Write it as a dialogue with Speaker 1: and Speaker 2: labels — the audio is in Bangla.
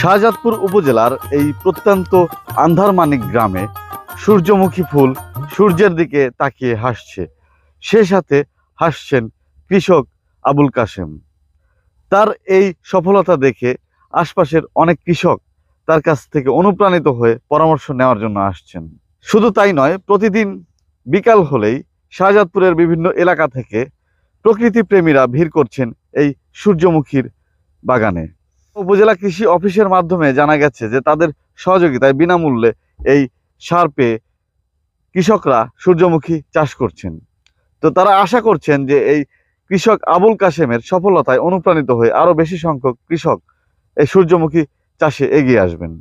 Speaker 1: শাহজাদপুর উপজেলার এই প্রত্যন্ত আন্ধারমানিক গ্রামে সূর্যমুখী ফুল সূর্যের দিকে তাকিয়ে হাসছে। সে সাথে হাসছেন কৃষক আবুল কাশেম। তার এই সফলতা দেখে আশপাশের অনেক কৃষক তার কাছ থেকে অনুপ্রাণিত হয়ে পরামর্শ নেওয়ার জন্য আসছেন। শুধু তাই নয়, প্রতিদিন বিকাল হলেই শাহজাদপুরের বিভিন্ন এলাকা থেকে প্রকৃতি প্রেমীরা ভিড় করছেন এই সূর্যমুখীর বাগানে। উপজেলা কৃষি অফিসের মাধ্যমে জানা গেছে যে তাদের সহযোগিতায় বিনামূল্যে এই সার পেয়ে কৃষকরা সূর্যমুখী চাষ করছেন। তো তারা আশা করছেন যে এই কৃষক আবুল কাশেমের সফলতায় অনুপ্রাণিত হয়ে আরো বেশি সংখ্যক কৃষক এই সূর্যমুখী চাষে এগিয়ে আসবেন।